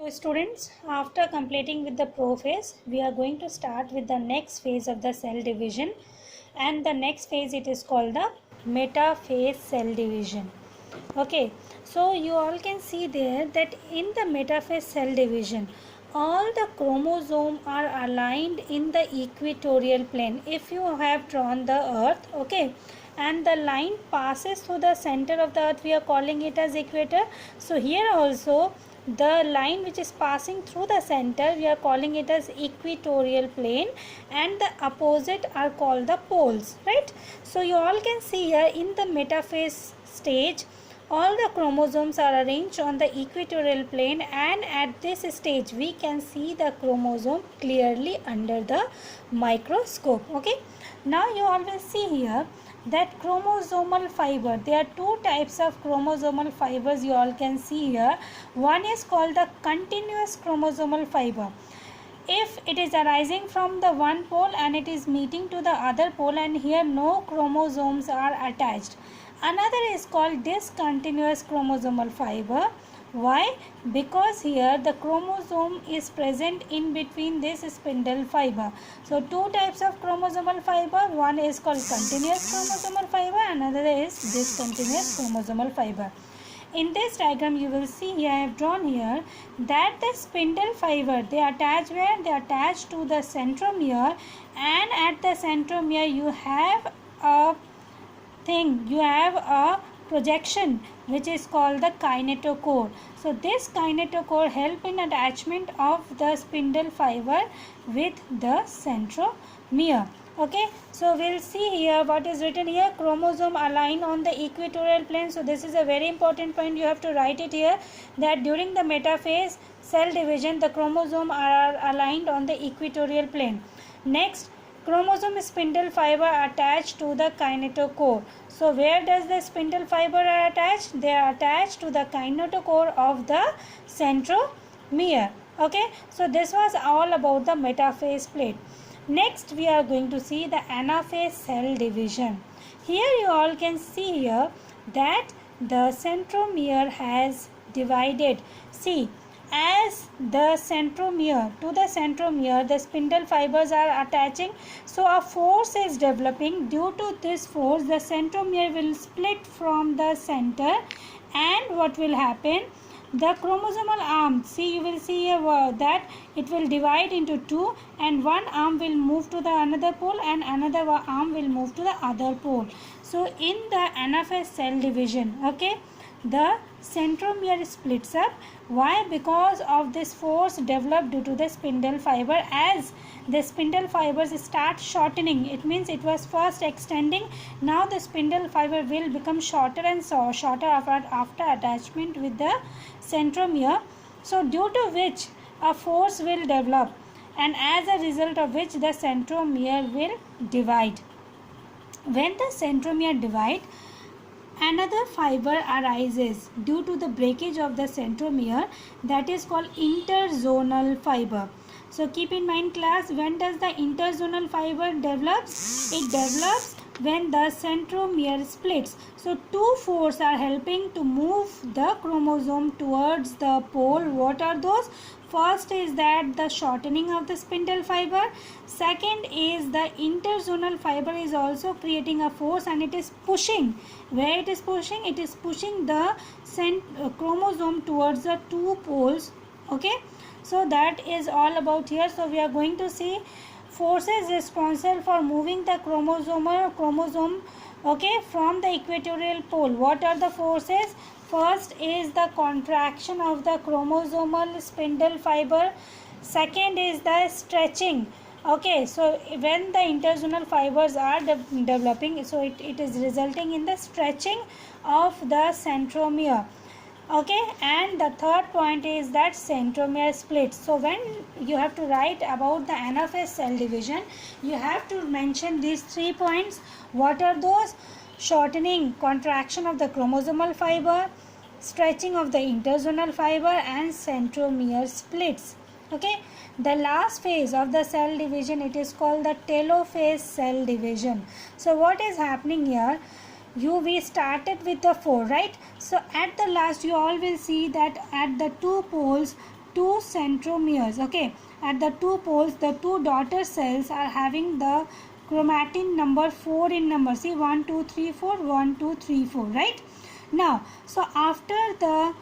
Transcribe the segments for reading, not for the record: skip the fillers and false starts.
students, after completing with the prophase, we are going to start with the next phase of the cell division, and the next phase it is called the metaphase cell division. Okay, so you all can see there that in the metaphase cell division, all the chromosomes are aligned in the equatorial plane. If you have drawn the earth, okay, and the line passes through the center of the earth, we are calling it as equator. So here also the line which is passing through the center, we are calling it as equatorial plane, and the opposite are called the poles, right? So you all can see here in the metaphase stage, all the chromosomes are arranged on the equatorial plane, and at this stage we can see the chromosome clearly under the microscope. Okay, now you all will see here that chromosomal fiber, there are two types of chromosomal fibers you all can see here. One is called the continuous chromosomal fiber. If it is arising from the one pole and it is meeting to the other pole, and here no chromosomes are attached. Another is called discontinuous chromosomal fiber. Why? Because here the chromosome is present in between this spindle fiber. So two types of chromosomal fiber, one is called continuous chromosomal fiber, another is discontinuous chromosomal fiber. In this diagram you will see here, I have drawn here that the spindle fiber, they attach where? They attach to the centromere, and at the centromere you have a projection which is called the kinetochore. So this kinetochore help in attachment of the spindle fiber with the centromere. Okay, so we'll see here what is written here, chromosome align on the equatorial plane. So this is a very important point, you have to write it here, that during the metaphase cell division the chromosome are aligned on the equatorial plane. Next, chromosome spindle fiber attached to the kinetochore. So where does the spindle fiber are attached? They are attached to the kinetochore of the centromere. Okay, so this was all about the metaphase plate. Next we are going to see the anaphase cell division. Here you all can see here that the centromere has divided. See, as the centromere, to the centromere the spindle fibers are attaching, so a force is developing. Due to this force the centromere will split from the center, and what will happen, the chromosomal arm, see, you will see here that it will divide into two, and one arm will move to the another pole and another arm will move to the other pole. So in the anaphase cell division, okay, the centromere splits up. Why? Because of this force developed due to the spindle fiber. As the spindle fibers start shortening, it means it was first extending, now the spindle fiber will become shorter and shorter after attachment with the centromere. So due to which a force will develop, and as a result of which the centromere will divide. When the centromere divide, another fiber arises due to the breakage of the centromere, that is called interzonal fiber. So keep in mind class, when does the interzonal fiber develops? It develops when the centromere splits. So two forces are helping to move the chromosome towards the pole. What are those? First is that the shortening of the spindle fiber. Second is the interzonal fiber is also creating a force, and it is pushing. Where it is pushing? It is pushing the chromosome towards the two poles. Okay, so that is all about here. So we are going to see forces responsible for moving the chromosome, okay, from the equatorial pole. What are the forces? First is the contraction of the chromosomal spindle fiber. Second is the stretching. Okay, so when the interzonal fibers are developing, so it is resulting in the stretching of the centromere. Okay, and the third point is that centromere splits. So when you have to write about the anaphase cell division, you have to mention these 3 points. What are those? Shortening, contraction of the chromosomal fiber, stretching of the interzonal fiber, and centromere splits. Okay, the last phase of the cell division, it is called the telophase cell division. So what is happening here? We started with the 4, right? So at the last you all will see that at the two poles two centromeres. Okay, at the two poles, the two daughter cells are having the chromatin number 4 in number. See, 1 2 3 4, 1 2 3 4, right? Now, so after the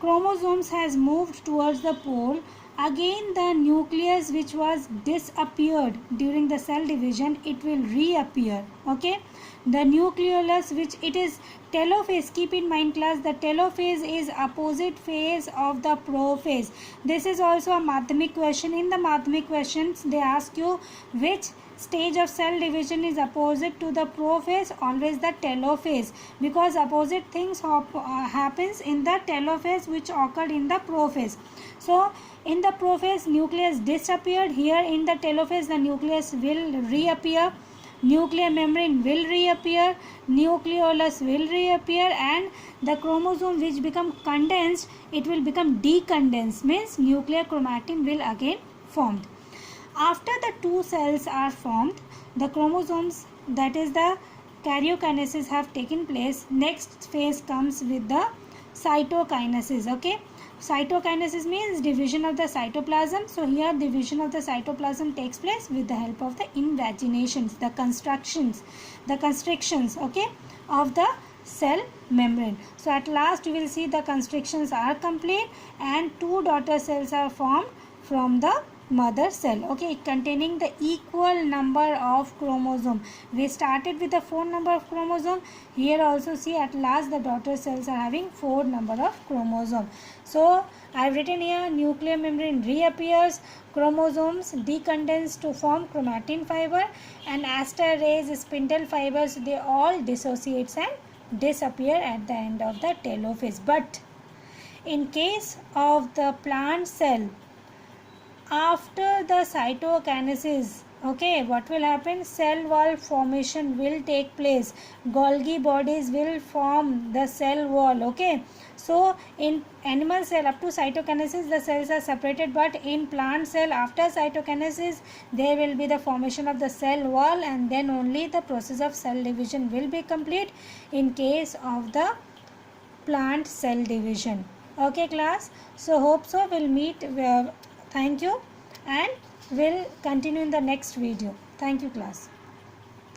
chromosomes has moved towards the pole, again the nucleus which was disappeared during the cell division, it will reappear. Okay, the nucleolus, which it is telophase. Keep in mind class, the telophase is opposite phase of the prophase. This is also a madhyamik question. In the madhyamik questions they ask you which stage of cell division is opposite to the prophase. Always the telophase, because opposite things happens in the telophase which occurred in the prophase. So in the prophase nucleus disappeared. Here in the telophase the nucleus will reappear, nuclear membrane will reappear, nucleolus will reappear, and the chromosome which become condensed, it will become decondensed, means nuclear chromatin will again formed. After the two cells are formed, the chromosomes, that is the karyokinesis, have taken place. Next phase comes with the cytokinesis. Okay, cytokinesis means division of the cytoplasm. So here division of the cytoplasm takes place with the help of the invaginations, the constrictions, okay, of the cell membrane. So at last we will see the constrictions are complete and two daughter cells are formed from the mother cell. Okay, containing the equal number of chromosome. We started with the 4 number of chromosome. Here also see at last the daughter cells are having 4 number of chromosome. So I have written here nuclear membrane reappears, chromosomes decondense to form chromatin fiber, and aster rays, spindle fibers, they all dissociates and disappear at the end of the telophase. But in case of the plant cell, after the cytokinesis, okay, what will happen? Cell wall formation will take place. Golgi bodies will form the cell wall. Okay, so in animal cell up to cytokinesis the cells are separated, but in plant cell after cytokinesis there will be the formation of the cell wall, and then only the process of cell division will be complete in case of the plant cell division. Okay class, so hope so we'll meet. Thank you, and we'll continue in the next video. Thank you class.